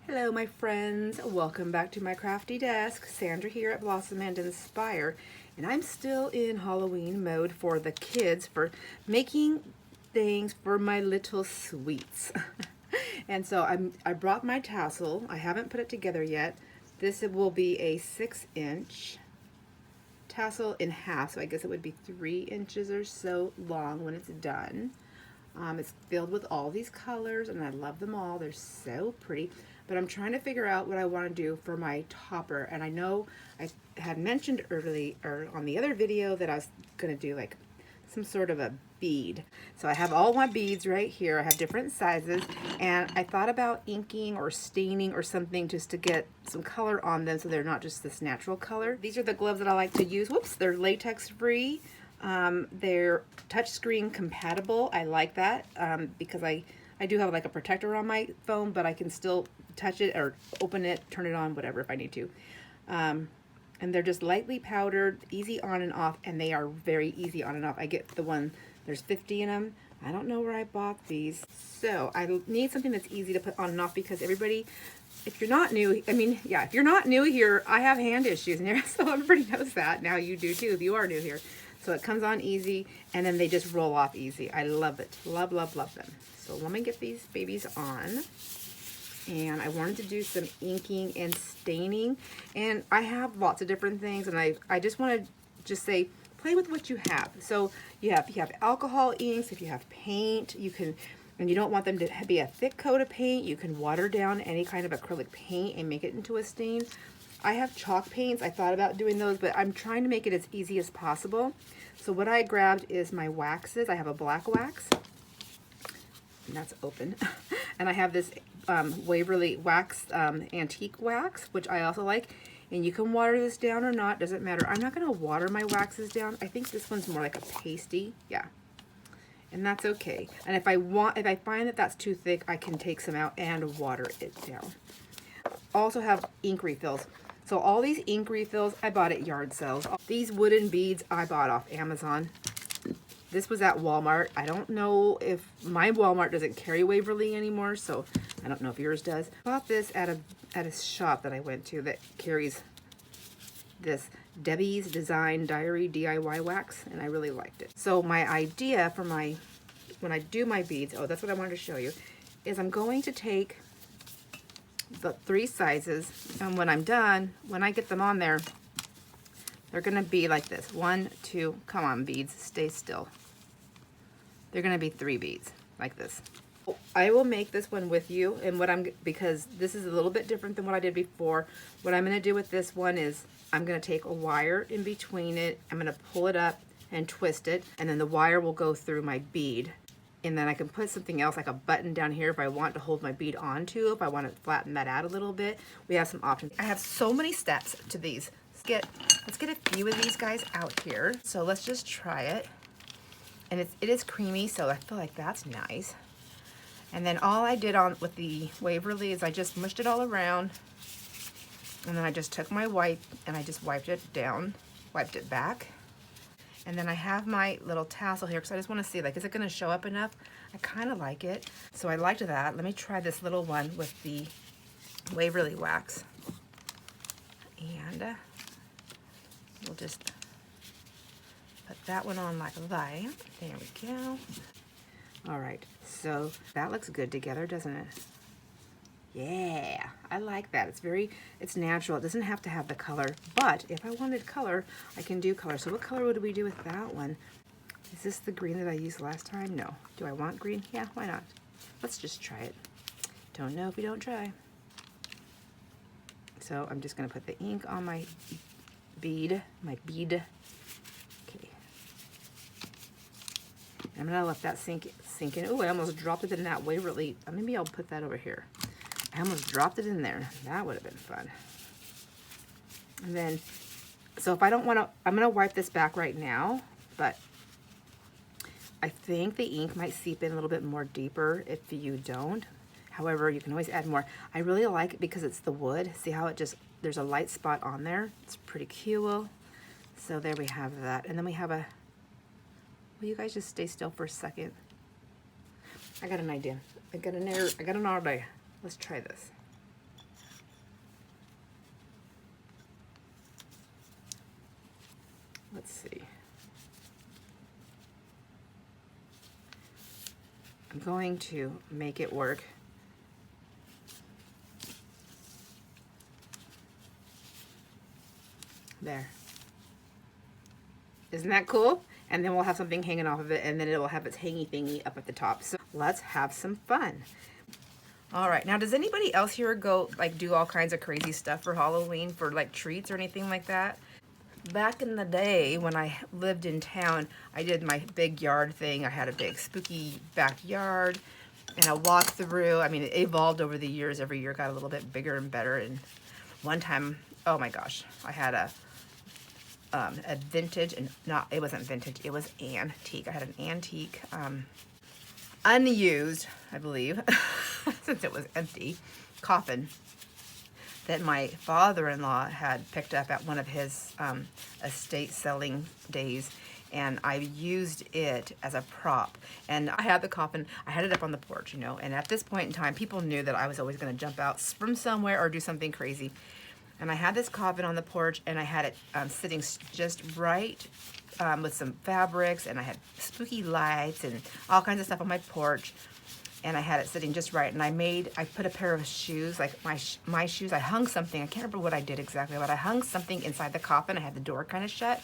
Hello my friends, welcome back to my crafty desk. Sandra here at Blossom and Inspire, and I'm still in Halloween mode for the kids, for making things for my little sweets. And so I brought my tassel. I haven't put it together yet. This will be a 6-inch tassel in half, so I guess it would be 3 inches or so long when it's done. It's filled with all these colors and I love them all. They're so pretty. But I'm trying to figure out what I want to do for my topper. And I know I had mentioned earlier on the other video that I was going to do like some sort of a bead. So I have all my beads right here. I have different sizes. And I thought about inking or staining or something just to get some color on them so they're not just this natural color. These are the gloves that I like to use. Whoops, they're latex free. They're touchscreen compatible. I like that because I do have like a protector on my phone, but I can still touch it or open it, turn it on, whatever if I need to. And they're just lightly powdered, easy on and off, and they are very easy on and off. I get the one, there's 50 in them. I don't know where I bought these. So I need something that's easy to put on and off because everybody, if you're not new, if you're not new here, I have hand issues in here, so everybody knows that. Now you do too if you are new here. So it comes on easy, and then they just roll off easy. I love it. Love, love, love them. So let me get these babies on. And I wanted to do some inking and staining. And I have lots of different things, and I just want to just say, play with what you have. So you have alcohol inks, if you have paint, you can, and you don't want them to be a thick coat of paint, you can water down any kind of acrylic paint and make it into a stain. I have chalk paints. I thought about doing those, but I'm trying to make it as easy as possible. So what I grabbed is my waxes. I have a black wax, and that's open. And I have this Waverly wax, antique wax, which I also like. And you can water this down or not, doesn't matter. I'm not gonna water my waxes down. I think this one's more like a pasty, yeah. And that's okay. And if I find that that's too thick, I can take some out and water it down. Also have ink refills. So all these ink refills I bought at yard sales. These wooden beads I bought off Amazon. This was at Walmart. I don't know if my Walmart doesn't carry Waverly anymore, so I don't know if yours does. I bought this at a shop that I went to that carries this Debbie's Design Diary DIY wax, and I really liked it. So my idea for when I do my beads, oh, that's what I wanted to show you, is I'm going to take the 3 sizes, and when I'm done, when I get them on there, they're gonna be like this. 1, 2, come on beads, stay still. They're gonna be 3 beads like this. I will make this one with you, and because this is a little bit different than what I did before, what I'm gonna do with this one is I'm gonna take a wire in between it, I'm gonna pull it up and twist it, and then the wire will go through my bead. And then I can put something else like a button down here if I want to hold my bead onto, if I want to flatten that out a little bit. We have some options. I have so many steps to these. Let's get a few of these guys out here. So let's just try it. And it is creamy, so I feel like that's nice. And then all I did with the Waverly is I just mushed it all around. And then I just took my wipe and I just wiped it down, wiped it back. And then I have my little tassel here because I just want to see, like, is it going to show up enough? I kind of like it. So I liked that. Let me try this little one with the Waverly wax. And we'll just put that one on like that. There we go. All right. So that looks good together, doesn't it? Yeah, I like that. It's natural. It doesn't have to have the color, but if I wanted color, I can do color. So what color would we do with that one? Is this the green that I used last time? No. Do I want green? Yeah, why not? Let's just try it. Don't know if we don't try. So I'm just gonna put the ink on my bead. Okay. I'm gonna let that sink in. Oh, I almost dropped it in that Waverly. Maybe I'll put that over here. I almost dropped it in there. That would have been fun. And then, so if I don't want to, I'm going to wipe this back right now, but I think the ink might seep in a little bit more deeper if you don't. However, you can always add more. I really like it because it's the wood. See how there's a light spot on there? It's pretty cool. So there we have that. And then we have will you guys just stay still for a second? I got an idea. I got an idea. Let's try this. Let's see. I'm going to make it work. There. Isn't that cool? And then we'll have something hanging off of it, and then it will have its hangy thingy up at the top. So let's have some fun. All right, now does anybody else here go like do all kinds of crazy stuff for Halloween, for like treats or anything like that? Back in the day when I lived in town, I did my big yard thing. I had a big spooky backyard, and I walked through. I mean, it evolved over the years. Every year got a little bit bigger and better. And one time, oh my gosh, I had a vintage, and it wasn't vintage, it was antique. I had an antique, unused, I believe, since it was empty, coffin that my father-in-law had picked up at one of his estate selling days, and I used it as a prop. And I had the coffin, I had it up on the porch, you know, and at this point in time, people knew that I was always going to jump out from somewhere or do something crazy. And I had this coffin on the porch, and I had it sitting just right with some fabrics, and I had spooky lights and all kinds of stuff on my porch. And I had it sitting just right. And I put a pair of shoes, like my shoes. I hung something. I can't remember what I did exactly, but I hung something inside the coffin. I had the door kind of shut,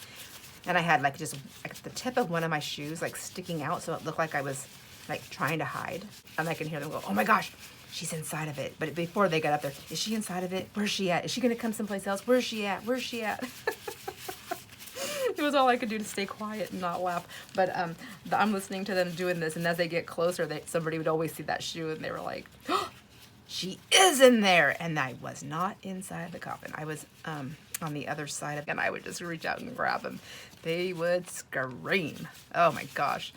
and I had like just like the tip of one of my shoes like sticking out, so it looked like I was like trying to hide. And I can hear them go, "Oh my gosh, she's inside of it." But before they got up there, is she inside of it? Where's she at? Is she gonna come someplace else? Where's she at? Where's she at? It was all I could do to stay quiet and not laugh. But I'm listening to them doing this, and as they get closer, somebody would always see that shoe, and they were like, "Oh, she is in there!" And I was not inside the coffin. I was on the other side of it, and I would just reach out and grab them. They would scream. Oh my gosh.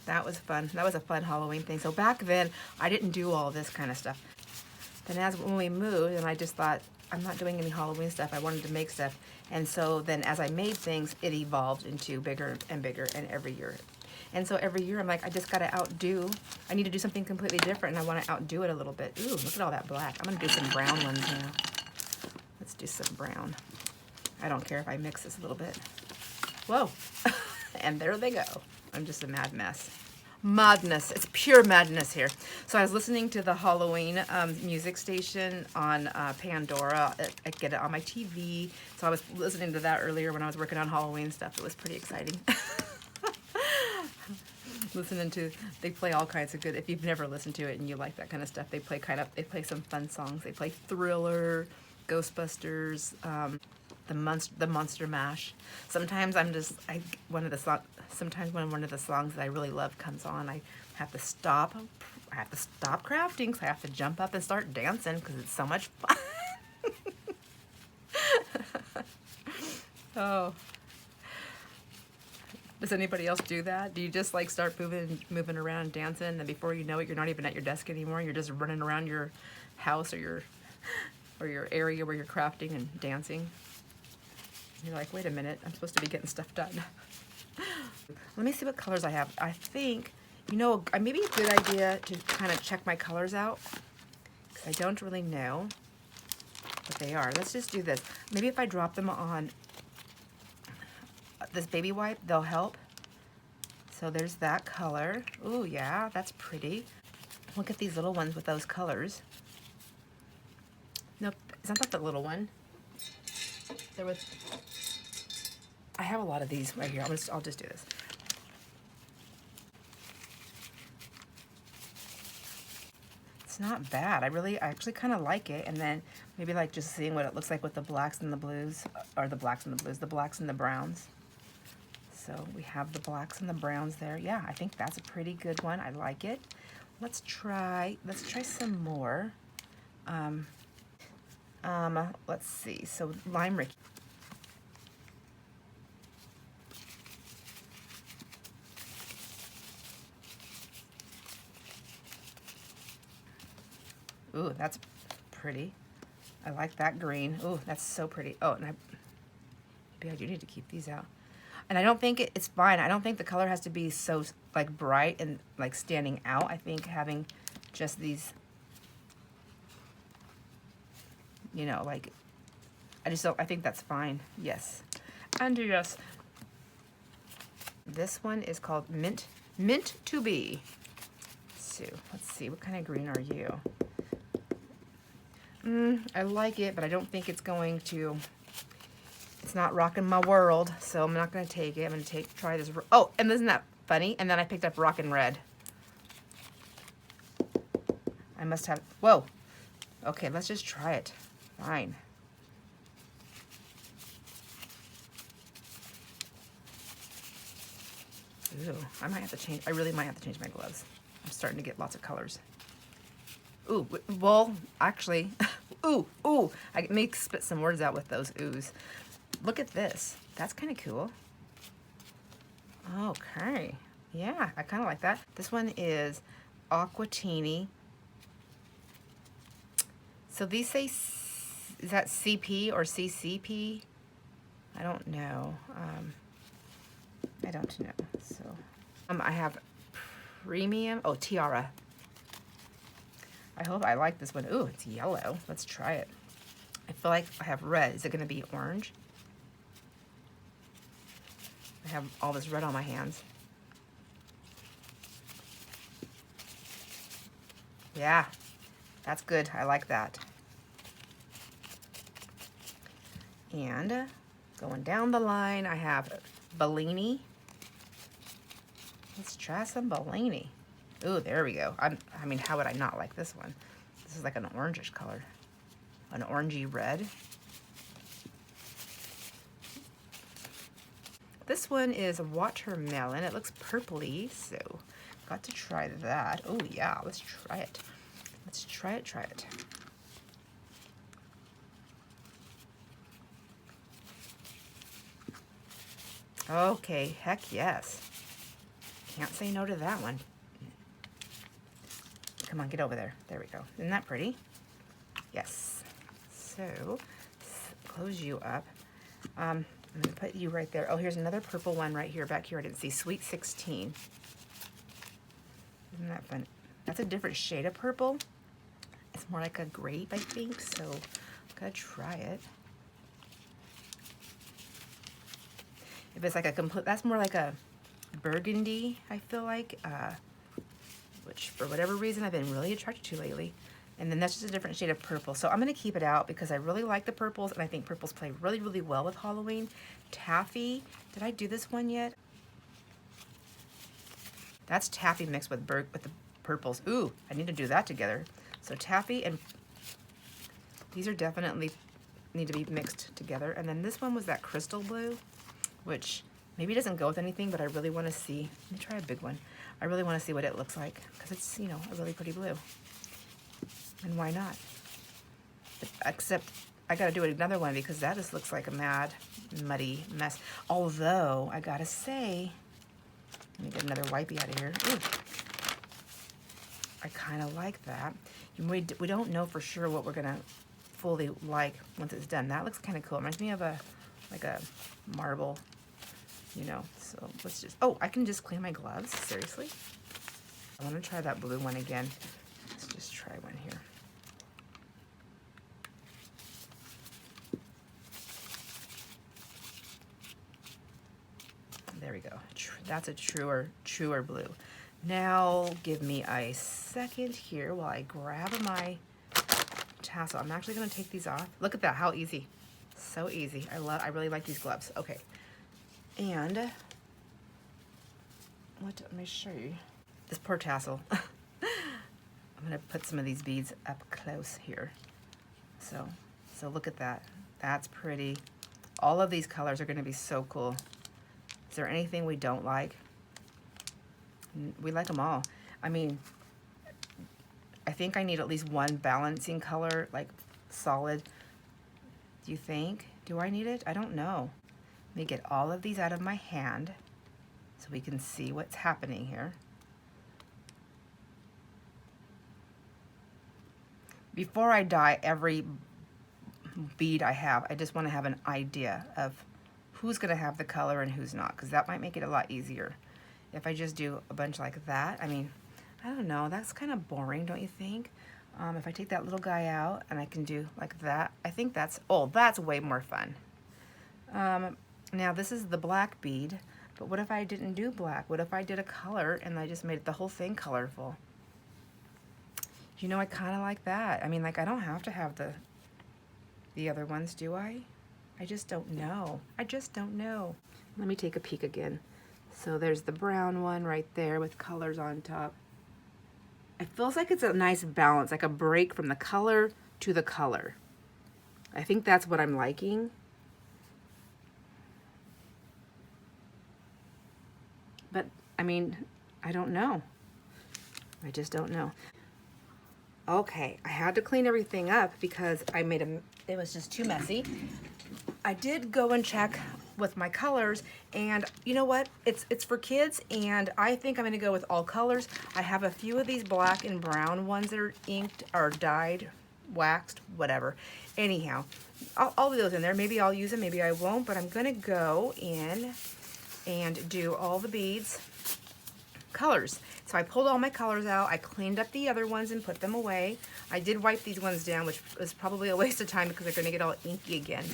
That was fun. That was a fun Halloween thing. So back then, I didn't do all this kind of stuff. Then when we moved, and I just thought, I'm not doing any Halloween stuff. I wanted to make stuff. And so then as I made things, it evolved into bigger and bigger, and every year. And so every year I'm like, I just got to I need to do something completely different, and I want to outdo it a little bit. Ooh, look at all that black. I'm going to do some brown ones now. Let's do some brown. I don't care if I mix this a little bit. Whoa. And there they go. I'm just a mad mess. Madness. It's pure madness here. So I was listening to the Halloween music station on Pandora. I get it on my TV. So I was listening to that earlier when I was working on Halloween stuff. It was pretty exciting. They play all kinds of good, if you've never listened to it and you like that kind of stuff, they play some fun songs. They play Thriller, Ghostbusters, the Monster Mash. Sometimes sometimes when one of the songs that I really love comes on, I have to stop crafting, because I have to jump up and start dancing because it's so much fun. Oh. Does anybody else do that? Do you just like start moving around and dancing, and before you know it, you're not even at your desk anymore? You're just running around your house or your area where you're crafting and dancing. You're like, wait a minute, I'm supposed to be getting stuff done. Let me see what colors I have. I think, maybe a good idea to kind of check my colors out, because I don't really know what they are. Let's just do this. Maybe if I drop them on this baby wipe, they'll help. So there's that color. Ooh, yeah, that's pretty. Look at these little ones with those colors. Nope, it's not the little one. I have a lot of these right here. I'll just do this. It's not bad. I actually kind of like it. And then maybe like just seeing what it looks like with the blacks and the blues, or the blacks and the browns. So we have the blacks and the browns there. Yeah, I think that's a pretty good one. I like it. Let's try some more. Let's see. So lime Ricky. Ooh, that's pretty. I like that green. Ooh, that's so pretty. Oh, and maybe I do need to keep these out. And I don't think it's fine. I don't think the color has to be so like bright and like standing out. I think having just these, like, I think that's fine. Yes. And yes. This one is called Mint to Be. So let's see, what kind of green are you? I like it, but I don't think it's going to, it's not rocking my world, so I'm not going to take it. I'm going to try this. Oh, and isn't that funny? And then I picked up Rockin' Red. I must have, whoa. Okay, let's just try it. Fine. Ooh, I might have to change, I really might have to change my gloves. I'm starting to get lots of colors. Ooh, well, actually, ooh, I may spit some words out with those oohs. Look at this. That's kind of cool. Okay, yeah, I kind of like that. This one is Aquatini. So these say, is that CP or CCP? I don't know. I don't know. So I have premium, oh, Tiara. I hope I like this one. Ooh, it's yellow. Let's try it. I feel like I have red. Is it gonna be orange? I have all this red on my hands. Yeah, that's good. I like that. And going down the line, I have Bellini. Let's try some Bellini. Ooh, there we go. I mean, how would I not like this one? This is like an orangish color. An orangey red. This one is watermelon. It looks purpley, so got to try that. Oh yeah, let's try it. Let's try it. Okay, heck yes. Can't say no to that one. Come on, get over there. There we go. Isn't that pretty? Yes. So, close you up. I'm going to put you right there. Oh, here's another purple one right here, back here. I didn't see. Sweet 16. Isn't that fun? That's a different shade of purple. It's more like a grape, I think, so I'm going to try it. If it's like a complete, that's more like a burgundy, I feel like, which for whatever reason I've been really attracted to lately. And then that's just a different shade of purple. So I'm gonna keep it out because I really like the purples and I think purples play really, really well with Halloween. Taffy, did I do this one yet? That's taffy mixed with the purples. Ooh, I need to do that together. So taffy and these are definitely need to be mixed together. And then this one was that crystal blue, which maybe doesn't go with anything, but I really want to see. Let me try a big one. I really want to see what it looks like because it's, you know, a really pretty blue. And why not? Except I got to do another one because that just looks like a mad, muddy mess. Although I got to say, let me get another wipey out of here. Ooh. I kind of like that. We don't know for sure what we're gonna fully like once it's done. That looks kind of cool. It reminds me of like a marble, you know. So let's just, oh, I can just clean my gloves. Seriously? I want to try that blue one again. Let's just try one here. There we go. That's a truer blue. Now give me a second here while I grab my tassel. I'm actually going to take these off. Look at that, how easy. So easy. I really like these gloves. Okay. And let me show you. This poor tassel. I'm going to put some of these beads up close here. So look at that. That's pretty. All of these colors are going to be so cool. Is there anything we don't like? We like them all. I mean, I think I need at least one balancing color, like solid. Do you think? Do I need it? I don't know. Let me get all of these out of my hand so we can see what's happening here. Before I dye every bead I have, I just want to have an idea of who's going to have the color and who's not, because that might make it a lot easier. If I just do a bunch like that, I mean, I don't know, that's kind of boring, don't you think? If I take that little guy out and I can do like that, I think that's, oh, that's way more fun. Now this is the black bead. But what if I didn't do black? What if I did a color and I just made the whole thing colorful? You know, I kind of like that. I mean, like, I don't have to have the other ones, do I? I just don't know. I just don't know. Let me take a peek again. So there's the brown one right there with colors on top. It feels like it's a nice balance, like a break from the color to the color. I think that's what I'm liking. But, I mean, I don't know. I just don't know. Okay, I had to clean everything up because it was just too messy. I did go and check with my colors, and you know what? It's for kids, and I think I'm gonna go with all colors. I have a few of these black and brown ones that are inked or dyed, waxed, whatever. Anyhow, I'll do those in there. Maybe I'll use them, maybe I won't, but I'm gonna go in and do all the beads colors. So I pulled all my colors out, I cleaned up the other ones and put them away. I did wipe these ones down, which was probably a waste of time because they're gonna get all inky again.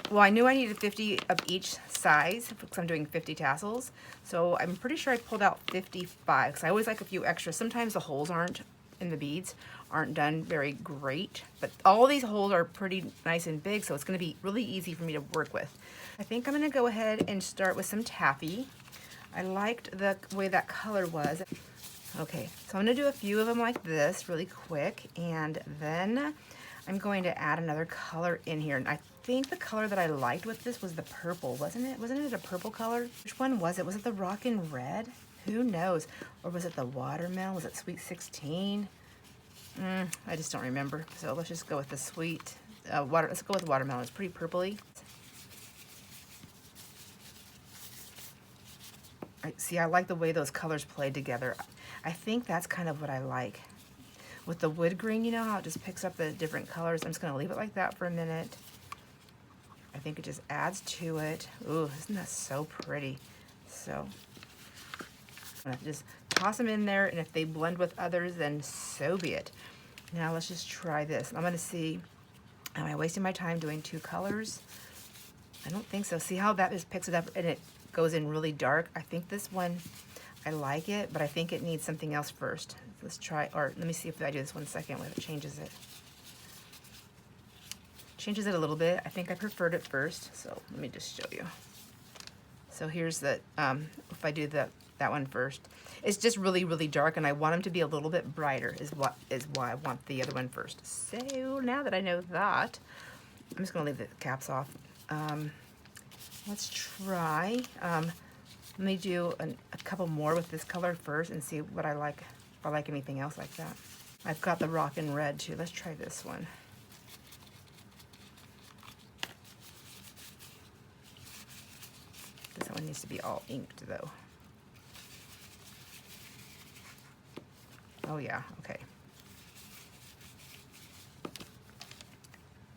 Well, I knew I needed 50 of each size because I'm doing 50 tassels. So I'm pretty sure I pulled out 55 because I always like a few extras. Sometimes the holes in the beads aren't done very great, but all these holes are pretty nice and big, so it's gonna be really easy for me to work with. I think I'm gonna go ahead and start with some taffy. I liked the way that color was. Okay, so I'm gonna do a few of them like this really quick, and then I'm going to add another color in here. And I think the color that I liked with this was the purple, wasn't it? Wasn't it a purple color? Which one was it? Was it the Rockin' Red? Who knows? Or was it the watermelon? Was it Sweet 16? I just don't remember. So let's just go with the sweet let's go with watermelon. It's pretty purpley. See, I like the way those colors play together. I think that's kind of what I like. With the wood green, you know how it just picks up the different colors? I'm just gonna leave it like that for a minute. I think it just adds to it. Ooh, isn't that so pretty? So, I'm gonna just toss them in there, and if they blend with others, then so be it. Now let's just try this. I'm gonna see, am I wasting my time doing two colors? I don't think so. See how that just picks it up and it goes in really dark? I think this one, I like it, but I think it needs something else first. Let's try, or let me see if I do this 1 second when it changes it. Changes it a little bit. I think I preferred it first, so let me just show you. So here's the, if I do that one first. It's just really, really dark, and I want them to be a little bit brighter is why I want the other one first. So now that I know that, I'm just gonna leave the caps off. Let's try, let me do a couple more with this color first and see what I like, if I like anything else like that. I've got the Rockin' Red too. Let's try this one. This one needs to be all inked though. Oh yeah, okay.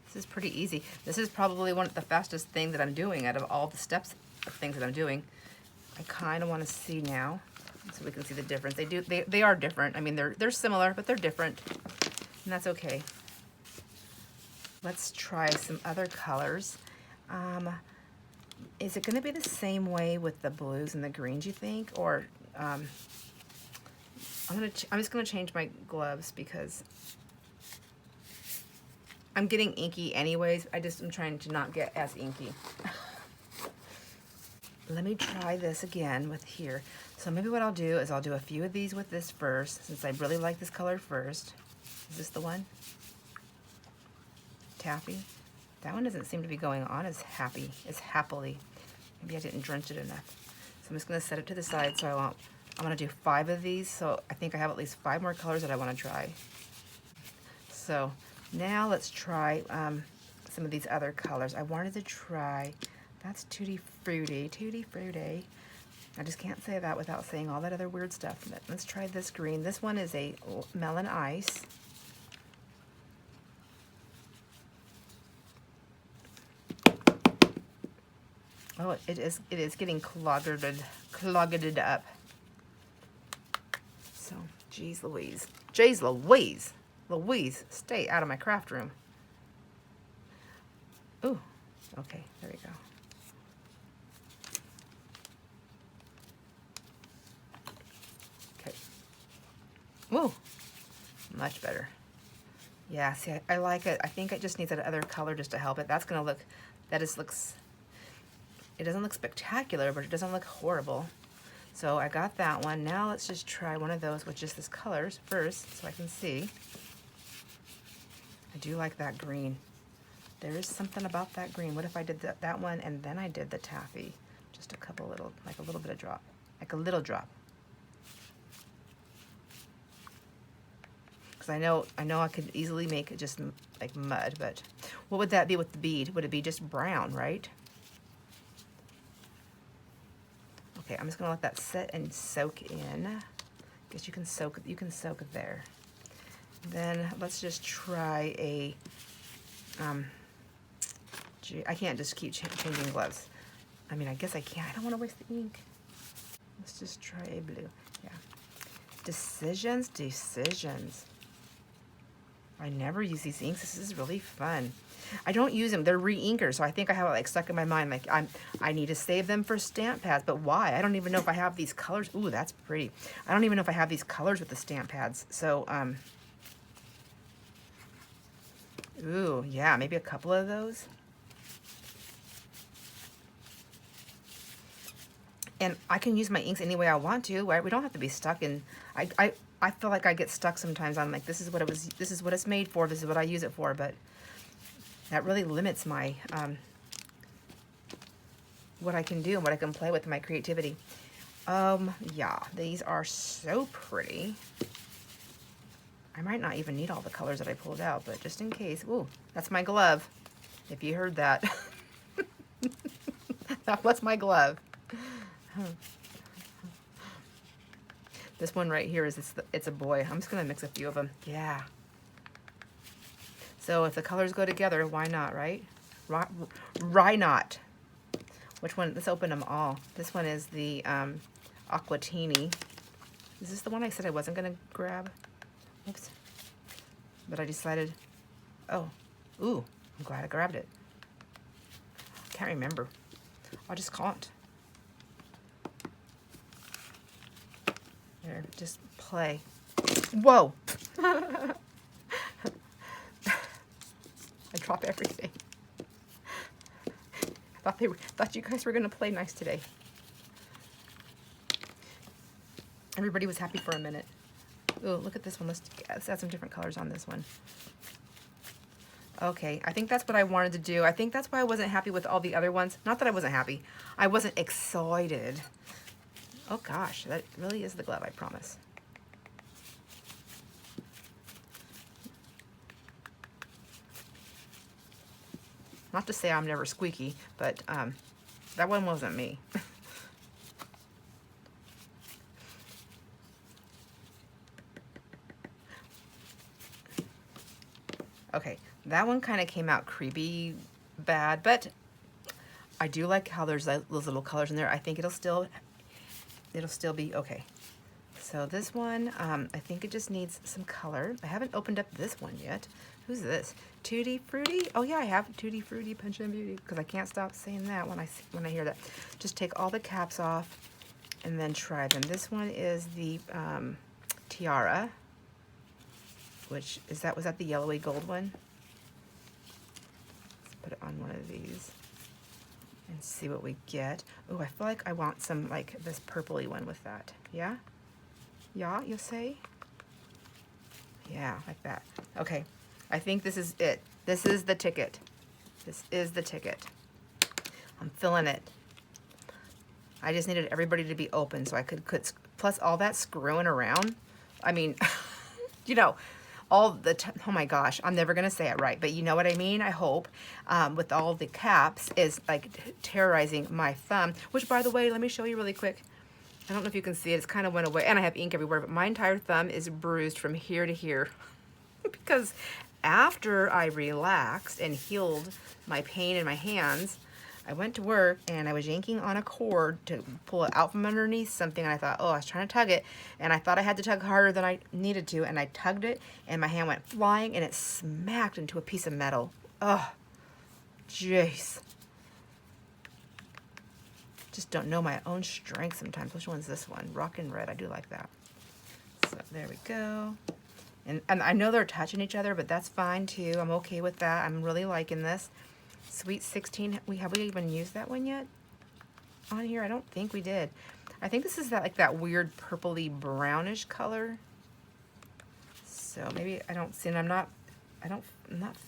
This is pretty easy. This is probably one of the fastest things that I'm doing out of all the steps of things that I'm doing. I kind of want to see now so we can see the difference. They are different. I mean, they're similar, but they're different, and that's okay. Let's try some other colors. Is it going to be the same way with the blues and the greens, you think? Or I'm just going to change my gloves because I'm getting inky anyways. I'm trying to not get as inky. Let me try this again with here. So maybe what I'll do is I'll do a few of these with this first, since I really like this color first. Is this the one? Taffy. That one doesn't seem to be going on as happily. Maybe I didn't drench it enough. So I'm just gonna set it to the side. So I'm gonna do 5 of these. So I think I have at least 5 more colors that I wanna try. So now let's try some of these other colors. I wanted to try, that's Tutti Frutti. I just can't say that without saying all that other weird stuff. But let's try this green. This one is a melon ice. Oh, it is getting clogged up. So, geez Louise. Louise, stay out of my craft room. Ooh, okay, there we go. Whoa, much better. Yeah, see, I like it. I think it just needs that other color just to help it. That's gonna look, that just looks, it doesn't look spectacular, but it doesn't look horrible. So I got that one. Now let's just try one of those with just this colors first so I can see. I do like that green. There is something about that green. What if I did that one and then I did the taffy? Just a couple little, like a little bit of drop, like a little drop. Because I know I could easily make it just like mud, but what would that be with the bead? Would it be just brown, right? Okay, I'm just gonna let that sit and soak in. Guess you can soak it there. Then let's just try a, I can't just keep changing gloves. I mean, I guess I can. I don't want to waste the ink. Let's just try a blue. Yeah. Decisions. I never use these inks. This is really fun. I don't use them. They're re-inkers, so I think I have it like stuck in my mind. Like I need to save them for stamp pads, but why? I don't even know if I have these colors. Ooh, that's pretty. I don't even know if I have these colors with the stamp pads. So, ooh, yeah, maybe a couple of those. And I can use my inks any way I want to, right? We don't have to be stuck in, I feel like I get stuck sometimes on like, this is what it's made for, this is what I use it for, but that really limits my, what I can do and what I can play with my creativity. Yeah, these are so pretty. I might not even need all the colors that I pulled out, but just in case. Ooh, that's my glove. If you heard that. That was my glove. This one right here is, it's a boy. I'm just gonna mix a few of them. Yeah. So if the colors go together, why not, right? Why not? Which one? Let's open them all. This one is the Aquatini. Is this the one I said I wasn't gonna grab? Oops. But I decided, oh, ooh, I'm glad I grabbed it. Can't remember. I'll just count. There, just play. Whoa! I drop everything. Thought you guys were gonna play nice today. Everybody was happy for a minute. Ooh, look at this one. Let's add some different colors on this one. Okay, I think that's what I wanted to do. I think that's why I wasn't happy with all the other ones. Not that I wasn't happy. I wasn't excited. Oh gosh, that really is the glove, I promise. Not to say I'm never squeaky, but that one wasn't me. Okay, that one kind of came out creepy bad, but I do like how there's those little colors in there. I think it'll still be okay. So this one, I think it just needs some color. I haven't opened up this one yet. Who's this? Tutti Frutti? Oh yeah, I have Tutti Frutti Punch and Beauty because I can't stop saying that when I hear that. Just take all the caps off and then try them. This one is the Tiara, which is that, was that the yellowy gold one? Let's put it on one of these and see what we get. Oh, I feel like I want some like this purpley one with that. Yeah? Yeah, you'll say? Yeah, like that. Okay, I think this is it. This is the ticket. This is the ticket. I'm feeling it. I just needed everybody to be open so I could plus all that screwing around. I mean, you know, all the oh my gosh, I'm never gonna say it right, but you know what I mean, I hope, with all the caps is like terrorizing my thumb, which by the way, let me show you really quick. I don't know if you can see it, it's kind of went away, and I have ink everywhere, but my entire thumb is bruised from here to here because after I relaxed and healed my pain in my hands, I went to work and I was yanking on a cord to pull it out from underneath something, and I thought, oh, I was trying to tug it, and I thought I had to tug harder than I needed to, and I tugged it, and my hand went flying, and it smacked into a piece of metal. Oh, jeez. Just don't know my own strength sometimes. Which one's this one? Rock and Red. I do like that. So There we go. And I know they're touching each other, but that's fine too. I'm okay with that. I'm really liking this. Sweet 16, have we even used that one yet on here? I don't think we did. I think this is that like that weird purpley brownish color. So maybe I don't see, and I'm not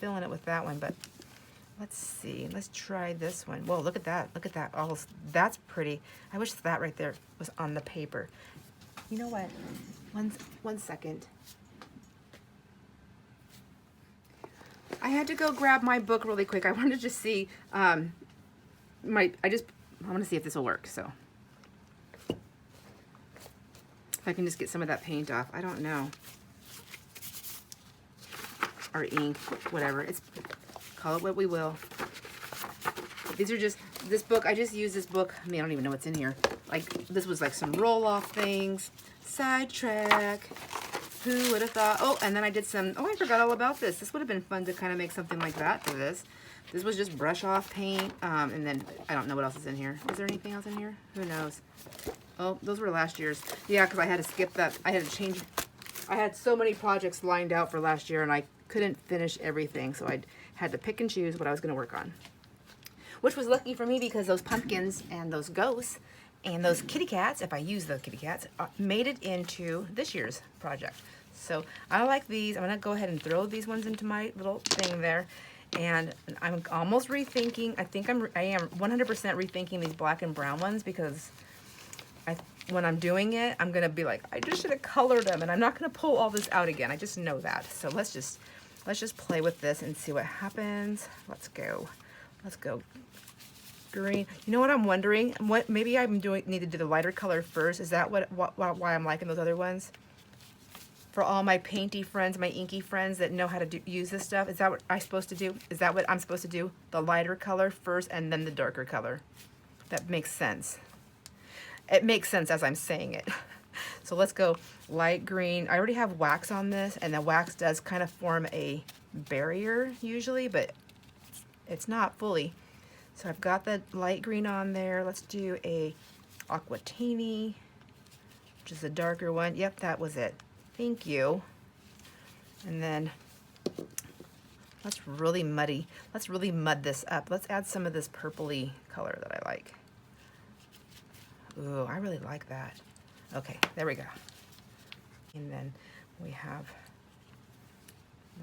feeling it with that one, but let's see. Let's try this one. Whoa, look at that. Look at that. Oh, that's pretty. I wish that right there was on the paper. You know what? One second. I had to go grab my book really quick. I wanted to just see I want to see if this will work. So if I can just get some of that paint off. I don't know. Or ink, whatever. It's call it what we will. These are just this book. I just used this book. I mean, I don't even know what's in here. Like this was like some roll-off things. Sidetrack. Who would have thought? Oh, and then I did some, oh, I forgot all about this. This would have been fun to kind of make something like that for this. This was just brush off paint. And then I don't know what else is in here. Is there anything else in here? Who knows? Oh, those were last year's. Yeah, because I had to skip that. I had to change. I had so many projects lined out for last year and I couldn't finish everything. So I had to pick and choose what I was going to work on. Which was lucky for me because those pumpkins and those ghosts and those kitty cats, if I use those kitty cats, made it into this year's project. So I like these. I'm gonna go ahead and throw these ones into my little thing there. And I'm almost rethinking, I am 100% rethinking these black and brown ones because when I'm doing it, I'm gonna be like, I just should have colored them and I'm not gonna pull all this out again. I just know that. So let's just play with this and see what happens. Let's go green. You know what I'm wondering? Maybe I'm need to do the lighter color first. Is that why I'm liking those other ones? For all my painty friends, my inky friends that know how to use this stuff, is that what I'm supposed to do? Is that what I'm supposed to do? The lighter color first and then the darker color. That makes sense. It makes sense as I'm saying it. So let's go light green. I already have wax on this, and the wax does kind of form a barrier usually, but it's not fully. So I've got the light green on there. Let's do a aquatini, which is a darker one. Yep, that was it. Thank you. And then let's really mud this up. Let's add some of this purpley color that I like. Ooh, I really like that. Okay, there we go. And then we have,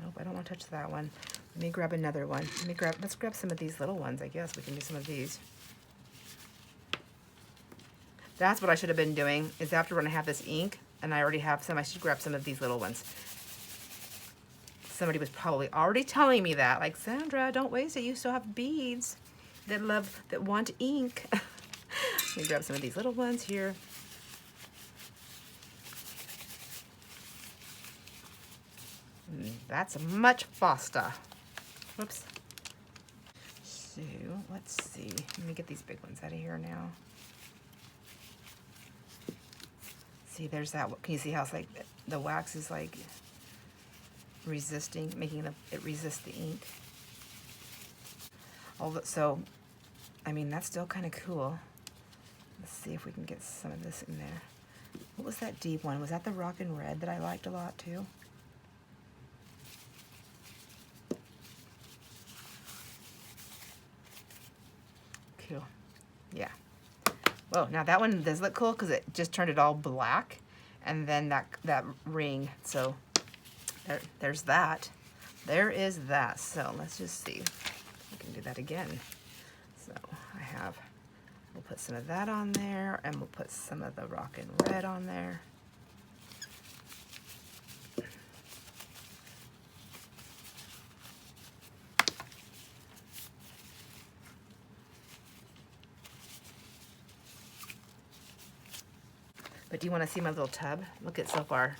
nope, I don't want to touch that one. Let me grab another one. Let's grab some of these little ones, I guess. We can do some of these. That's what I should have been doing, is after when I have this ink, and I already have some, I should grab some of these little ones. Somebody was probably already telling me that, like, Sandra, don't waste it. You still have beads that want ink. Let me grab some of these little ones here. That's much faster. Whoops. So, let's see. Let me get these big ones out of here now. See, there's that. Can you see how it's like the wax is like resisting, making it resist the ink? So, I mean, that's still kind of cool. Let's see if we can get some of this in there. What was that deep one? Was that the Rockin' Red that I liked a lot too? Cool. Yeah. Whoa, now that one does look cool because it just turned it all black, and then that ring. So there's that. There is that. So let's just see. We can do that again. So we'll put some of that on there, and we'll put some of the Rockin' Red on there. But do you want to see my little tub? Look at so far.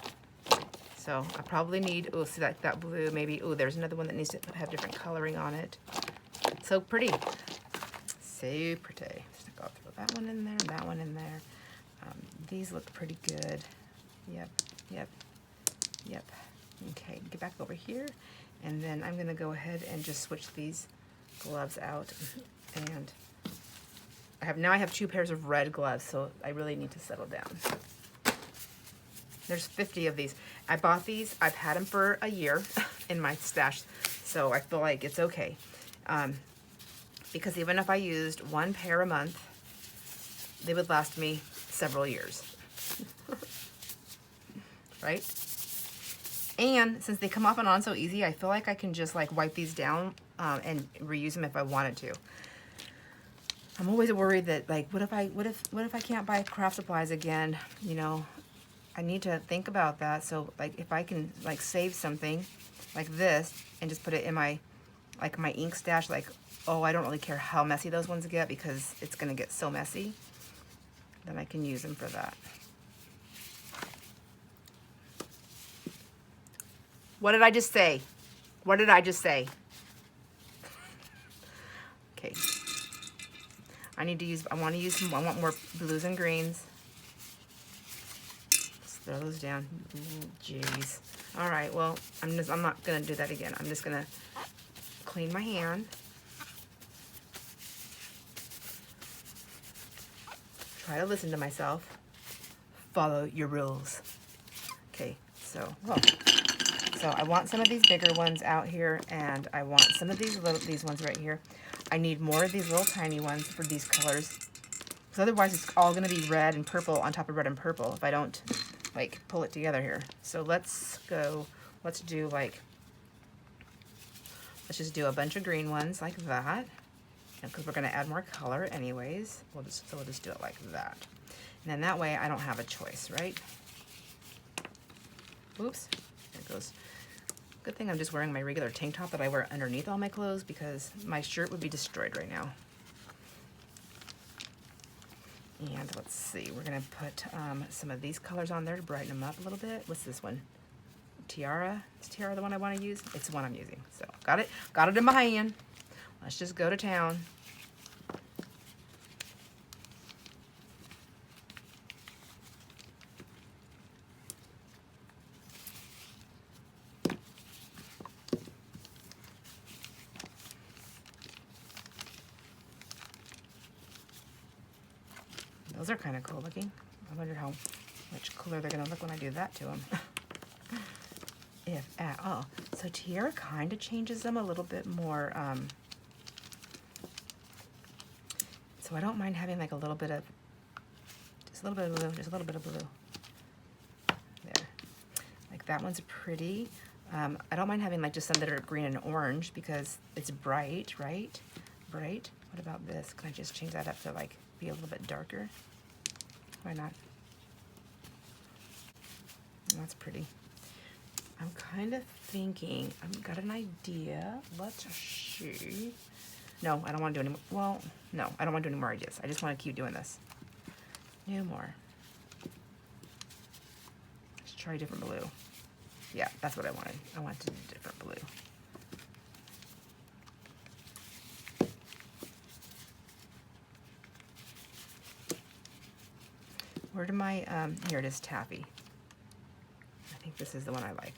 So I probably need, oh, see that blue maybe. Oh, there's another one that needs to have different coloring on it. So pretty. So pretty. Just go throw that one in there, that one in there. These look pretty good. Yep. Okay, get back over here. And then I'm going to go ahead and just switch these gloves out. And I have 2 pairs of red gloves, so I really need to settle down. There's 50 of these. I bought these. I've had them for a year in my stash, so I feel like it's okay. Because even if I used one pair a month, they would last me several years. Right? And since they come off and on so easy, I feel like I can just like wipe these down and reuse them if I wanted to. I'm always worried that like, what if I can't buy craft supplies again? You know, I need to think about that. So like, if I can like save something like this and just put it in my like my ink stash, like, oh, I don't really care how messy those ones get because it's gonna get so messy, then I can use them for that. What did I just say? What did I just say? Okay. I want more blues and greens. Let's throw those down. Jeez. All right, well, I'm not gonna do that again. I'm just gonna clean my hand. Try to listen to myself. Follow your rules. Okay, so, so I want some of these bigger ones out here, and I want some of these ones right here. I need more of these little tiny ones for these colors, because otherwise it's all going to be red and purple on top of red and purple if I don't like pull it together here. So let's just do a bunch of green ones like that, because we're going to add more color anyways. We'll just do it like that, and then that way I don't have a choice, right? Oops, there it goes. Good thing I'm just wearing my regular tank top that I wear underneath all my clothes, because my shirt would be destroyed right now. And let's see, we're gonna put some of these colors on there to brighten them up a little bit. What's this one? Tiara? Is Tiara the one I want to use? It's the one I'm using. So got it in my hand. Let's just go to town. Those are kind of cool looking. I wonder how much cooler they're gonna look when I do that to them. If at all. So Tiara kind of changes them a little bit more. So I don't mind having like just a little bit of blue, just a little bit of blue. There. Like that one's pretty. I don't mind having like just some that are green and orange because it's bright, right? Bright. What about this? Can I just change that up to like be a little bit darker? Why not? That's pretty. I'm kind of thinking, I've got an idea. Let's see. No, I don't want to do any more. Well, no, I don't want to do any more ideas. I just want to keep doing this. No more. Let's try a different blue. Yeah, that's what I wanted. I wanted a different blue. Where did my, here it is, taffy. I think this is the one I like.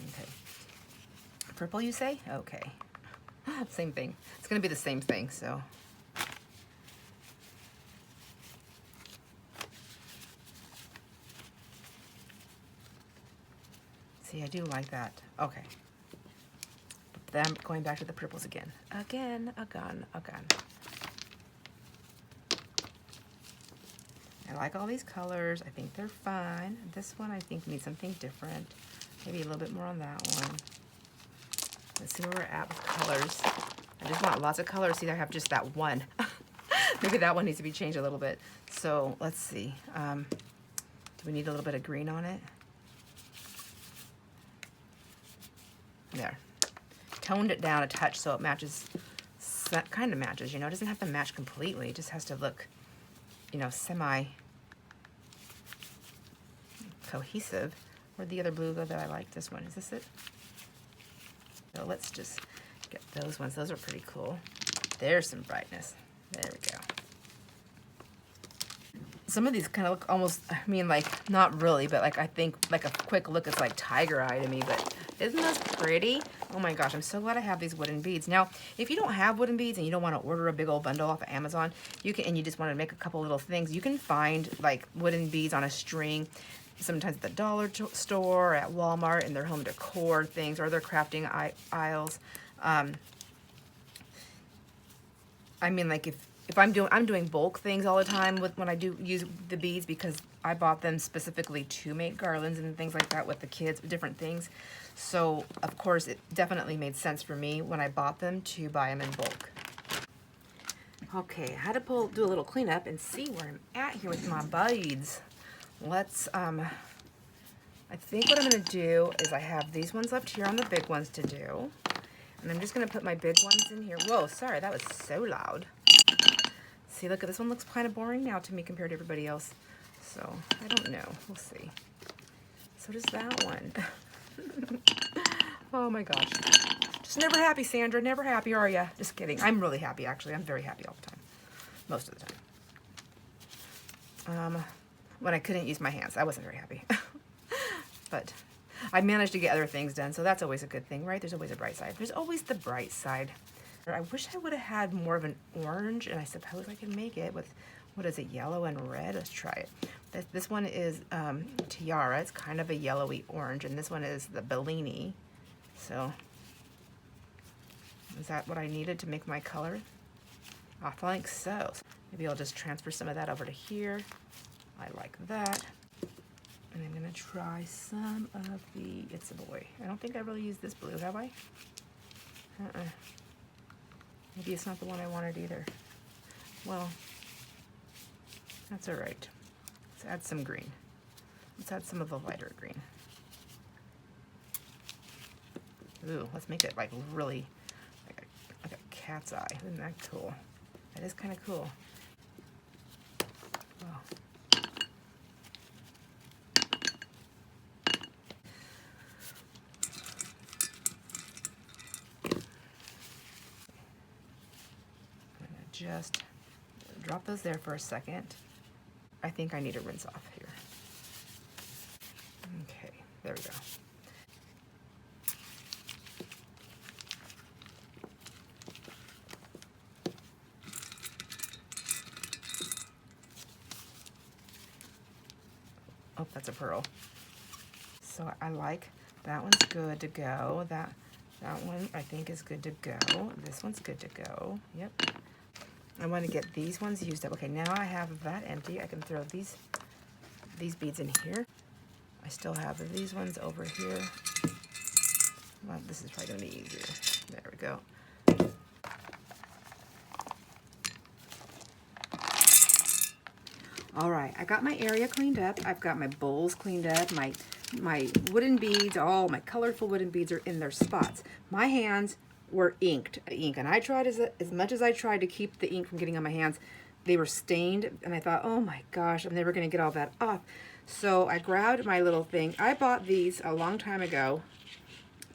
Okay. Purple, you say? Okay. Same thing. It's going to be the same thing, so. See, I do like that. Okay. Then I'm going back to the purples again. Again. I like all these colors. I think they're fine. This one I think needs something different. Maybe a little bit more on that one. Let's see where we're at with colors. I just want lots of colors. See, I have just that one. Maybe that one needs to be changed a little bit. So let's see. Do we need a little bit of green on it? There. Toned it down a touch so it matches, kind of matches, you know, it doesn't have to match completely, it just has to look, you know, semi cohesive. Where'd the other blue go that I like? This one, is this it? So let's just get those ones, those are pretty cool. There's some brightness, there we go. Some of these kind of look almost, I mean, like, not really, but like, I think, like a quick look, it's like tiger eye to me, but Isn't this pretty? Oh my gosh, I'm so glad I have these wooden beads. Now, if you don't have wooden beads and you don't want to order a big old bundle off of Amazon, you can, and you just want to make a couple little things, you can find like wooden beads on a string, sometimes at the dollar store, at Walmart, in their home decor things, or their crafting aisles. I mean, like if I'm doing bulk things all the time when I do use the beads, because I bought them specifically to make garlands and things like that with the kids, different things. So of course it definitely made sense for me when I bought them to buy them in bulk. Okay, I had to do a little cleanup and see where I'm at here with my beads. Let's I think what I'm gonna do is I have these ones left here on the big ones to do. And I'm just gonna put my big ones in here. Whoa, sorry, that was so loud. See, look at this one, looks kind of boring now to me compared to everybody else. So, I don't know, we'll see. So does that one. Oh my gosh. Just never happy, Sandra, never happy, are ya? Just kidding, I'm really happy actually. I'm very happy all the time, most of the time. When I couldn't use my hands, I wasn't very happy. But I managed to get other things done, so that's always a good thing, right? There's always a bright side. There's always the bright side. I wish I would have had more of an orange, and I suppose I can make it with, what is it, yellow and red? Let's try it. This one is Tiara. It's kind of a yellowy orange, and this one is the Bellini. So, is that what I needed to make my color? I think so. Maybe I'll just transfer some of that over to here. I like that. And I'm gonna try some of the It's a Boy. I don't think I really used this blue, have I? Maybe it's not the one I wanted either. Well, that's all right. Let's add some green. Let's add some of the lighter green. Ooh, let's make it like really like a cat's eye. Isn't that cool? That is kind of cool. Wow. Just drop those there for a second. I think I need to rinse off here. Okay, there we go. Oh, that's a pearl. So I like that one's good to go. That one I think is good to go. This one's good to go. Yep. I want to get these ones used up. Okay, now I have that empty. I can throw these beads in here. I still have these ones over here. Well, this is probably going to be easier. There we go. All right, I got my area cleaned up. I've got my bowls cleaned up. My wooden beads, all my colorful wooden beads are in their spots. My hands were ink, and I tried as much as I tried to keep the ink from getting on my hands, they were stained, and I thought, oh my gosh, I'm never going to get all that off. So I grabbed my little thing. I bought these a long time ago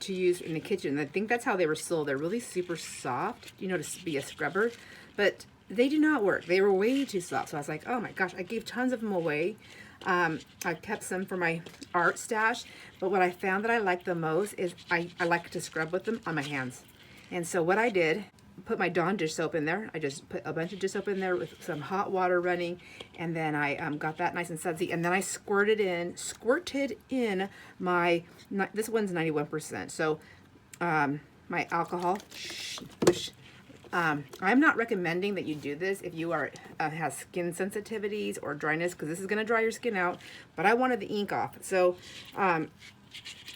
to use in the kitchen. I think that's how they were sold. They're really super soft, you know, to be a scrubber, but they do not work. They were way too soft. So I was like, oh my gosh, I gave tons of them away. I kept some for my art stash, but what I found that I like the most is I like to scrub with them on my hands. And so what I did, put my Dawn dish soap in there. I just put a bunch of dish soap in there with some hot water running, and then I got that nice and sudsy, and then I squirted in my, this one's 91%, so my alcohol, which I'm not recommending that you do this if you are has skin sensitivities or dryness, because this is going to dry your skin out, but I wanted the ink off. So I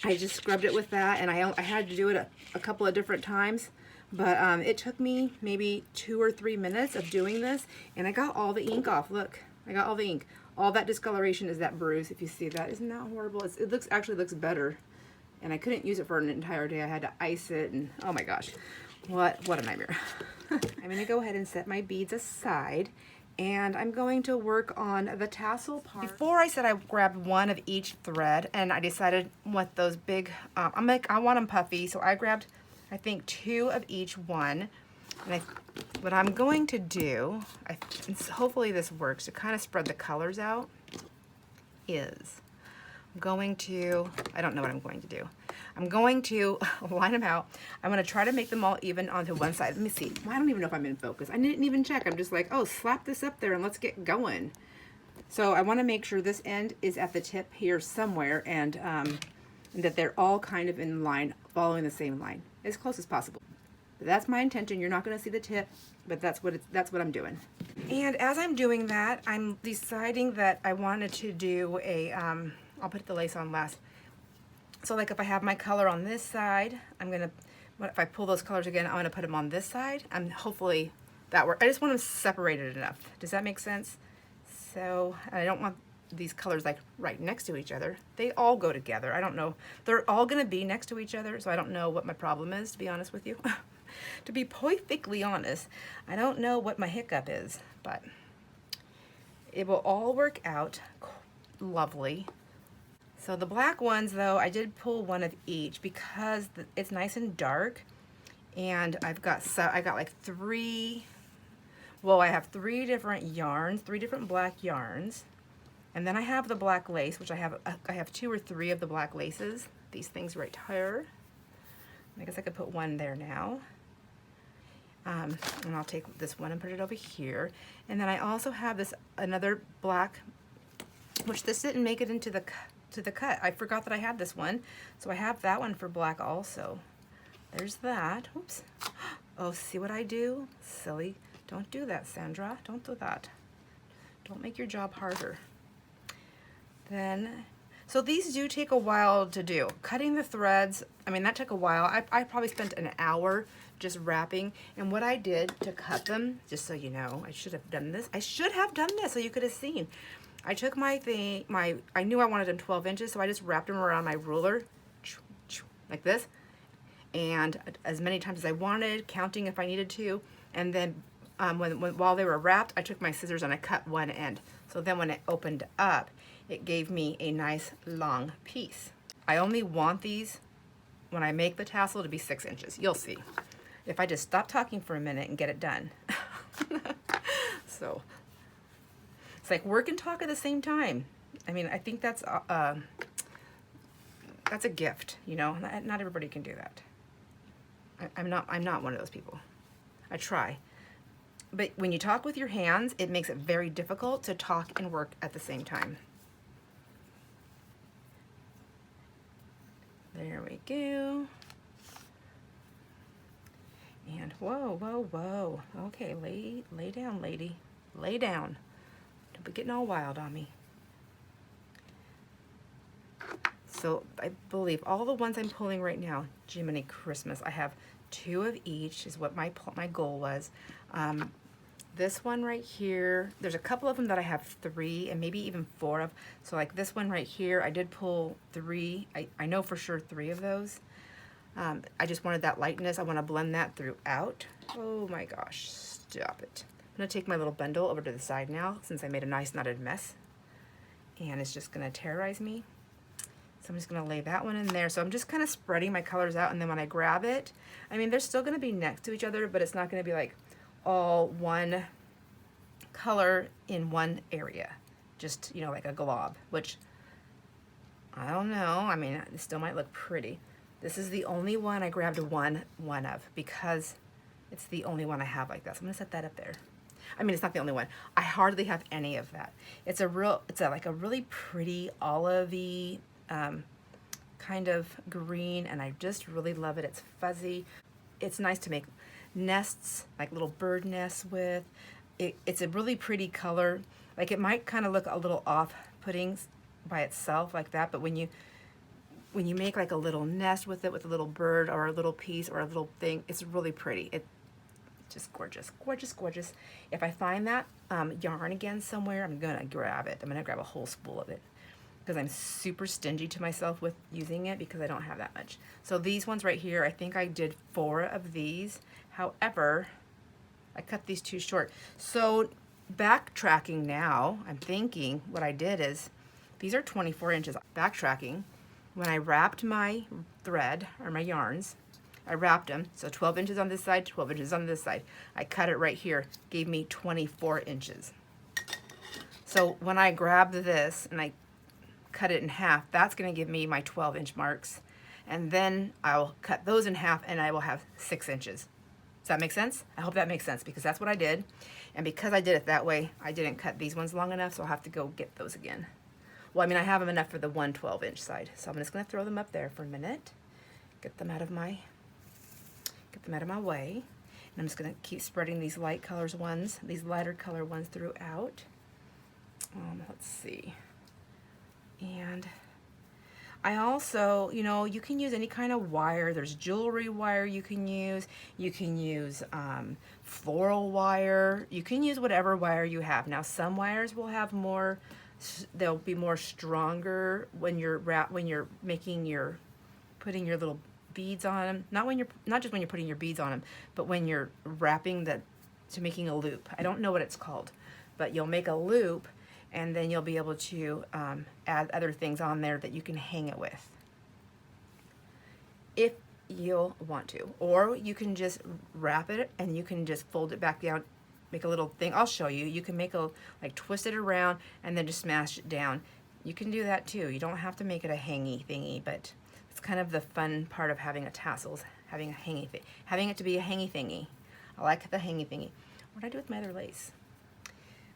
just scrubbed it with that, and I had to do it a couple of different times, but it took me maybe 2 or 3 minutes of doing this, and I got all the ink off. Look, I got all the ink. All that discoloration is that bruise, if you see that. Isn't that horrible? It actually looks better, and I couldn't use it for an entire day. I had to ice it, and oh my gosh, what a nightmare. I'm going to go ahead and set my beads aside, and I'm going to work on the tassel part. Before I said I grabbed one of each thread, and I decided what those big, I want them puffy, so I grabbed, I think, 2 of each one. And what I'm going to do, hopefully this works, to kind of spread the colors out, is I'm going to, I don't know what I'm going to do. I'm going to line them out. I'm going to try to make them all even onto one side. Let me see. I don't even know if I'm in focus. I didn't even check. I'm just like, oh, slap this up there and let's get going. So I want to make sure this end is at the tip here somewhere, and that they're all kind of in line, following the same line, as close as possible. But that's my intention. You're not going to see the tip, but that's what I'm doing. And as I'm doing that, I'm deciding that I wanted to do a, I'll put the lace on last. So like if I have my color on this side, I'm gonna, if I pull those colors again, I'm gonna put them on this side. Hopefully that works. I just want them separated enough. Does that make sense? So I don't want these colors like right next to each other. They all go together. I don't know. They're all gonna be next to each other, so I don't know what my problem is, to be honest with you. To be perfectly honest, I don't know what my hiccup is, but it will all work out lovely. So the black ones, though, I did pull one of each because it's nice and dark, and I got like three. Well, I have 3 different yarns, 3 different black yarns, and then I have the black lace, which I have 2 or 3 of the black laces. These things right here. I guess I could put one there now. And I'll take this one and put it over here. And then I also have this another black, which this didn't make it into the cut. I forgot that I had this one, so I have that one for black also. There's that. Oops. Oh, see what I do? Silly. Don't do that, Sandra. Don't do that. Don't make your job harder. Then, so these do take a while to do. Cutting the threads, I mean, that took a while. I probably spent an hour just wrapping. And what I did to cut them, just so you know, I should have done this. I should have done this so you could have seen. I took my thing, I knew I wanted them 12 inches, so I just wrapped them around my ruler, like this, and as many times as I wanted, counting if I needed to. And then while they were wrapped, I took my scissors and I cut one end. So then when it opened up, it gave me a nice long piece. I only want these, when I make the tassel, to be 6 inches. You'll see. If I just stop talking for a minute and get it done. So it's like work and talk at the same time. I mean, I think that's a gift, you know. Not everybody can do that. I'm not one of those people. I try. But when you talk with your hands, it makes it very difficult to talk and work at the same time. There we go. And whoa, whoa, whoa. Okay, lay down, lady. Lay down. Don't be getting all wild on me. So I believe all the ones I'm pulling right now, Jiminy Christmas, I have 2 of each is what my goal was. This one right here, there's a couple of them that I have 3 and maybe even 4 of. So like this one right here, I did pull 3. I know for sure 3 of those. I just wanted that lightness. I want to blend that throughout. Oh my gosh, stop it. I'm going to take my little bundle over to the side now since I made a nice knotted mess. And it's just going to terrorize me. So I'm just going to lay that one in there. So I'm just kind of spreading my colors out, and then when I grab it, I mean, they're still going to be next to each other, but it's not going to be like all one color in one area. Just, you know, like a glob, which I don't know. I mean, it still might look pretty. This is the only one I grabbed one of because it's the only one I have like that. So I'm going to set that up there. I mean, it's not the only one. I hardly have any of that. It's like a really pretty olivey kind of green, and I just really love it. It's fuzzy. It's nice to make nests, like little bird nests with. It's a really pretty color. Like it might kind of look a little off-putting by itself like that, but when you make like a little nest with it, with a little bird or a little piece or a little thing, it's really pretty. It's just gorgeous, gorgeous, gorgeous. If I find that yarn again somewhere, I'm gonna grab it. I'm gonna grab a whole spool of it because I'm super stingy to myself with using it because I don't have that much. So these ones right here, I think I did 4 of these. However, I cut these too short. So backtracking now, I'm thinking what I did is, these are 24 inches. Backtracking, when I wrapped my thread or my yarns, I wrapped them, so 12 inches on this side, 12 inches on this side. I cut it right here, gave me 24 inches. So when I grab this and I cut it in half, that's gonna give me my 12-inch marks. and then I'll cut those in half and I will have 6 inches. Does that make sense? I hope that makes sense because that's what I did. And because I did it that way, I didn't cut these ones long enough, so I'll have to go get those again. Well, I mean, I have them enough for the 1/12" side. So I'm just gonna throw them up there for a minute. Get them out of my way. And I'm just gonna keep spreading these light colors ones, these lighter color ones throughout. Let's see. And I also, you know, you can use any kind of wire. There's jewelry wire you can use. You can use floral wire. You can use whatever wire you have. Now, some wires will have more, they'll be more stronger when you're making your, putting your little beads on them. Not just when you're putting your beads on them, but when you're wrapping to making a loop. I don't know what it's called, but you'll make a loop and then you'll be able to add other things on there that you can hang it with, if you'll want to. Or you can just wrap it and you can just fold it back down, make a little thing. I'll show you. You can make like twist it around and then just smash it down. You can do that too. You don't have to make it a hangy thingy, but it's kind of the fun part of having a tassels, having a hangy thing, having it to be a hangy thingy. I like the hangy thingy. What did I do with my other lace?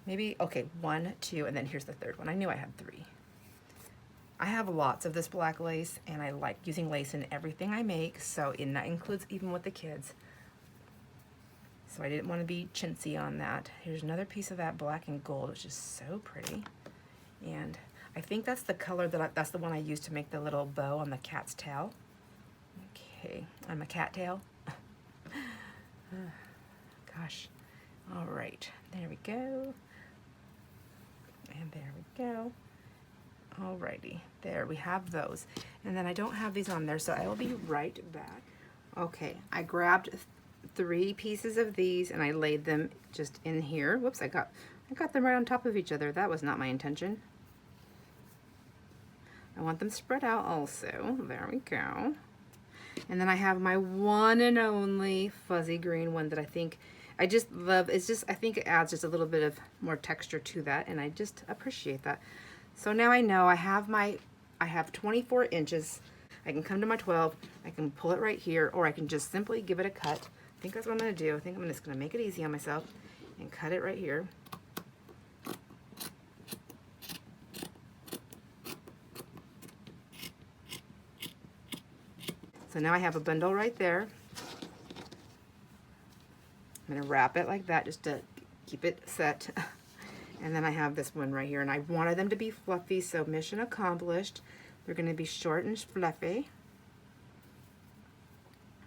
Maybe, okay, 1, 2, and then here's the third one. I knew I had 3. I have lots of this black lace, and I like using lace in everything I make, so that includes even with the kids. So I didn't want to be chintzy on that. Here's another piece of that black and gold, which is so pretty. And I think that's the color that's the one I used to make the little bow on the cat's tail. Okay, on my cat tail. Gosh. All right, there we go. And there we go. Alrighty, there we have those. And then I don't have these on there, so I will be right back. Okay, I grabbed 3 pieces of these and I laid them just in here. Whoops, I got them right on top of each other. That was not my intention. I want them spread out also. There we go. And then I have my one and only fuzzy green one that I think I just love. It's just, I think it adds just a little bit of more texture to that, and I just appreciate that. So now I know I have 24 inches. I can come to my 12, I can pull it right here, or I can just simply give it a cut. I think that's what I'm gonna do. I think I'm just gonna make it easy on myself and cut it right here. So now I have a bundle right there. I'm going to wrap it like that just to keep it set. And then I have this one right here, and I wanted them to be fluffy, so mission accomplished. They're going to be short and fluffy.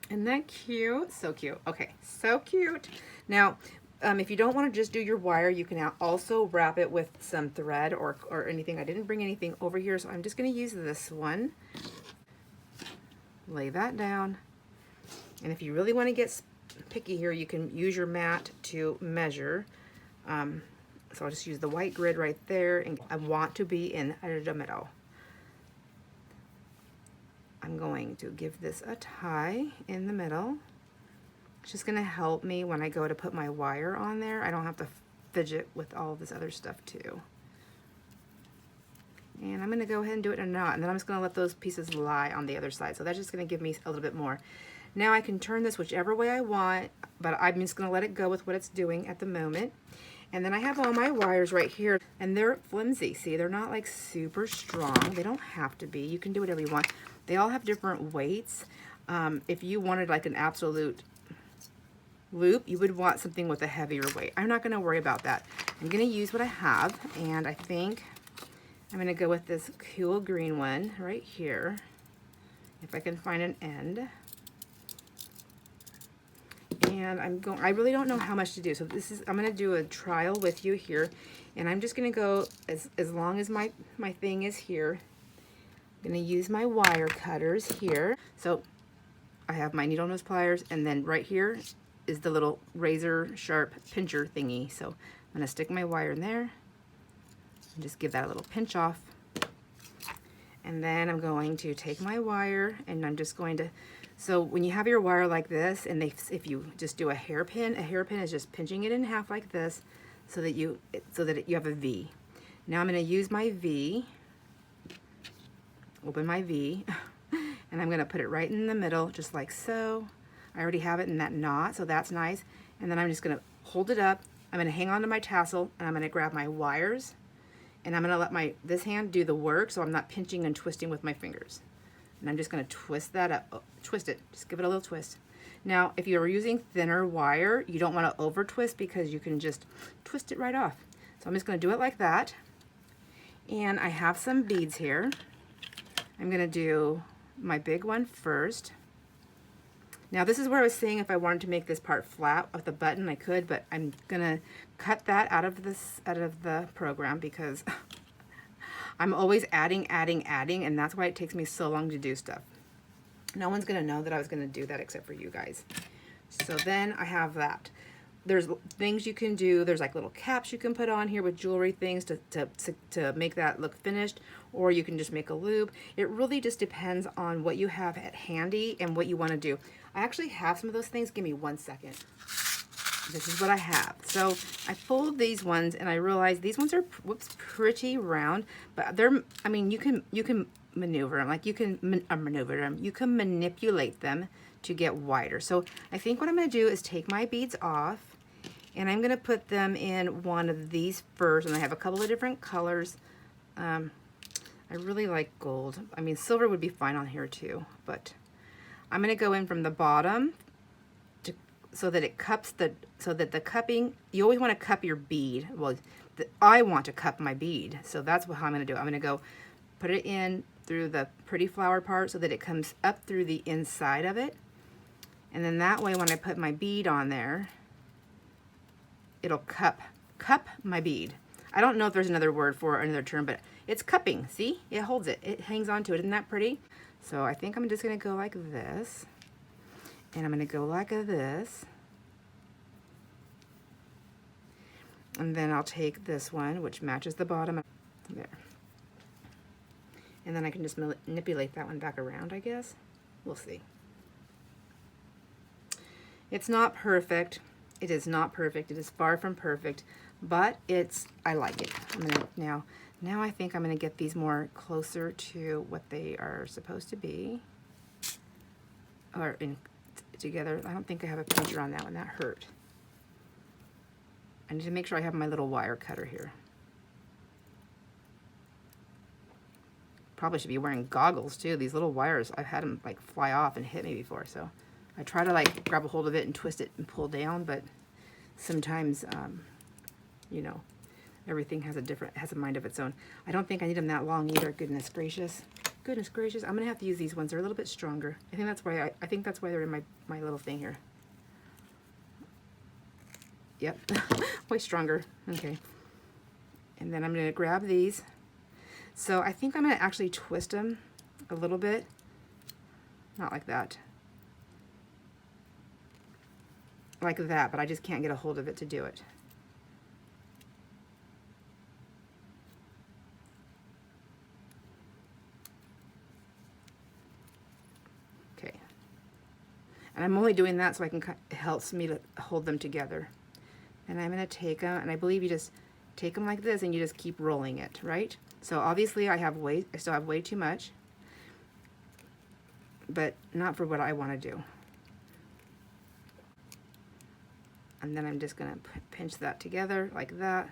Isn't that cute? So cute. Okay, so cute. Now, if you don't want to just do your wire, you can also wrap it with some thread or anything. I didn't bring anything over here, so I'm just going to use this one. Lay that down. And if you really want to get picky here, you can use your mat to measure. So I'll just use the white grid right there, and I want to be in the middle. I'm going to give this a tie in the middle. It's just going to help me when I go to put my wire on there. I don't have to fidget with all this other stuff too. And I'm going to go ahead and do it in a knot, and then I'm just going to let those pieces lie on the other side. So that's just going to give me a little bit more. Now I can turn this whichever way I want, but I'm just going to let it go with what it's doing at the moment. And then I have all my wires right here, and they're flimsy. See, they're not like super strong. They don't have to be. You can do whatever you want. They all have different weights. If you wanted like an absolute loop, you would want something with a heavier weight. I'm not going to worry about that. I'm going to use what I have, and I think I'm going to go with this cool green one right here, if I can find an end. And I really don't know how much to do, so I'm going to do a trial with you here, and I'm just going to go as long as my thing is here. I'm going to use my wire cutters here. So I have my needle nose pliers, and then right here is the little razor sharp pincher thingy. So I'm going to stick my wire in there and just give that a little pinch off. And then I'm going to take my wire, and I'm just going to, so when you have your wire like this, and if you just do a hairpin is just pinching it in half like this, so that you have a V. Now I'm going to use my V, open my V, And I'm going to put it right in the middle, just like so. I already have it in that knot, so that's nice. And then I'm just going to hold it up. I'm going to hang on to my tassel, and I'm going to grab my wires, and I'm going to let this hand do the work so I'm not pinching and twisting with my fingers. And I'm just going to twist that up. Oh, twist it. Just give it a little twist. Now, if you're using thinner wire, you don't want to over twist because you can just twist it right off. So I'm just going to do it like that. And I have some beads here. I'm going to do my big one first. Now this is where I was saying if I wanted to make this part flat with the button, I could, but I'm gonna cut that out of the program because I'm always adding, and that's why it takes me so long to do stuff. No one's gonna know that I was gonna do that except for you guys. So then I have that. There's things you can do. There's like little caps you can put on here with jewelry things to make that look finished, or you can just make a loop. It really just depends on what you have at handy and what you want to do. I actually have some of those things. Give me 1 second. This is what I have. So I fold these ones and I realize these ones are pretty round, but they're, I mean, you can maneuver them, like you can maneuver them. You can manipulate them to get wider. So I think what I'm going to do is take my beads off, and I'm going to put them in one of these first, and I have a couple of different colors. I really like gold. I mean, silver would be fine on here too, but I'm going to go in from the bottom so that it cups so that the cupping, you always want to cup your bead. Well, I want to cup my bead, so that's how I'm going to do it. I'm going to go put it in through the pretty flower part so that it comes up through the inside of it. And then that way when I put my bead on there, it'll cup my bead. I don't know if there's another word for it, another term, but it's cupping. See? It holds it. It hangs on to it. Isn't that pretty? So I think I'm just going to go like this. And I'm going to go like this. And then I'll take this one, which matches the bottom. There. And then I can just manipulate that one back around, I guess. We'll see. It's not perfect. It is not perfect. It is far from perfect, but I like it. I'm gonna now I think I'm gonna get these more closer to what they are supposed to be, or together. I don't think I have a pincher on that one. That hurt. I need to make sure I have my little wire cutter here. Probably should be wearing goggles too. These little wires, I've had them like fly off and hit me before, so I try to like grab a hold of it and twist it and pull down, but sometimes, you know, everything has a mind of its own. I don't think I need them that long either. Goodness gracious. Goodness gracious. I'm gonna have to use these ones. They're a little bit stronger. I think that's why I think that's why they're in my little thing here. Yep, way stronger. Okay. And then I'm gonna grab these. So I think I'm gonna actually twist them a little bit. Not like that. Like that, but I just can't get a hold of it to do it. Okay. And I'm only doing that so it helps me to hold them together. And I'm going to take them, and I believe you just take them like this and you just keep rolling it, right? So obviously I still have way too much, but not for what I want to do. And then I'm just going to pinch that together like that.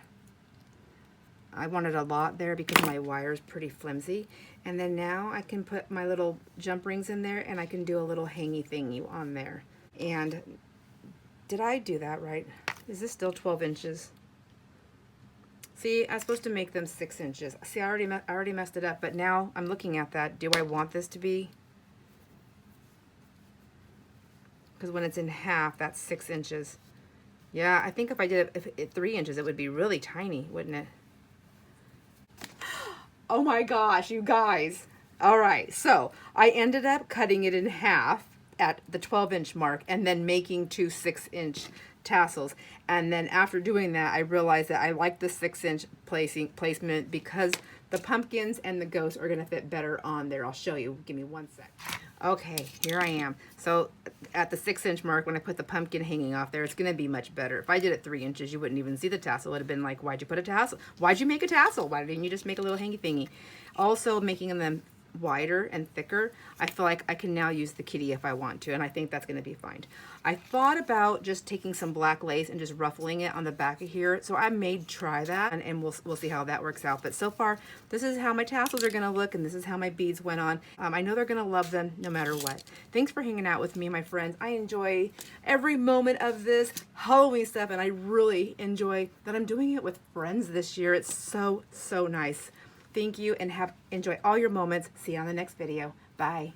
I wanted a lot there because my wire is pretty flimsy. And then now I can put my little jump rings in there, and I can do a little hangy thingy on there. And did I do that right? Is this still 12 inches? See, I was supposed to make them 6 inches. See, I already messed it up, but now I'm looking at that. Do I want this to be? Because when it's in half, that's 6 inches. Yeah, I think if I did it 3 inches, it would be really tiny, wouldn't it? Oh my gosh, you guys. All right, so I ended up cutting it in half at the 12-inch mark and then making 2 6-inch tassels. And then after doing that, I realized that I like the 6-inch placement because the pumpkins and the ghosts are going to fit better on there. I'll show you. Give me 1 sec. Okay, here I am. So at the 6-inch mark, when I put the pumpkin hanging off there, it's going to be much better. If I did it 3 inches, you wouldn't even see the tassel. It would have been like, why'd you put a tassel? Why'd you make a tassel? Why didn't you just make a little hangy thingy? Also, making them wider and thicker, I feel like I can now use the kitty if I want to, and I think that's going to be fine. I thought about just taking some black lace and just ruffling it on the back of here, so I may try that, and we'll see how that works out. But so far, this is how my tassels are going to look, and this is how my beads went on. I know they're going to love them no matter what. Thanks for hanging out with me, my friends. I enjoy every moment of this Halloween stuff, and I really enjoy that I'm doing it with friends this year. It's so nice. Thank you, and enjoy all your moments. See you on the next video. Bye.